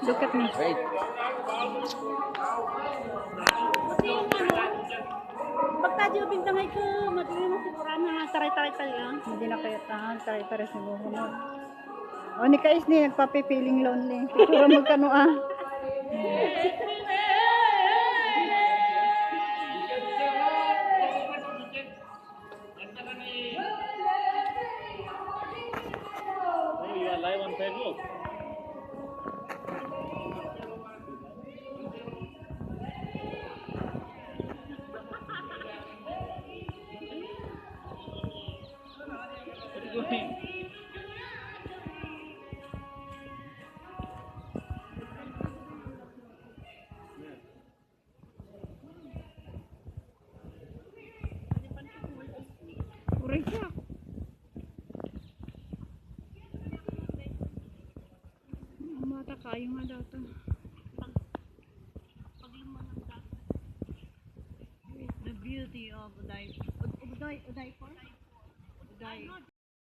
Look at me. Wait. Pagka diyo bintangay ko, madali mo siguro na taray-taray tayo. Hindi na kaya tahan, taray-taray siguro na. O ni Kais ni, nagpapipiling lonely. Siguro magkano ah. Oh, you are live on Facebook. What are you doing? Uray siya. Mata kayo nga daw to. The beauty of Uday. Uday Park? Uday.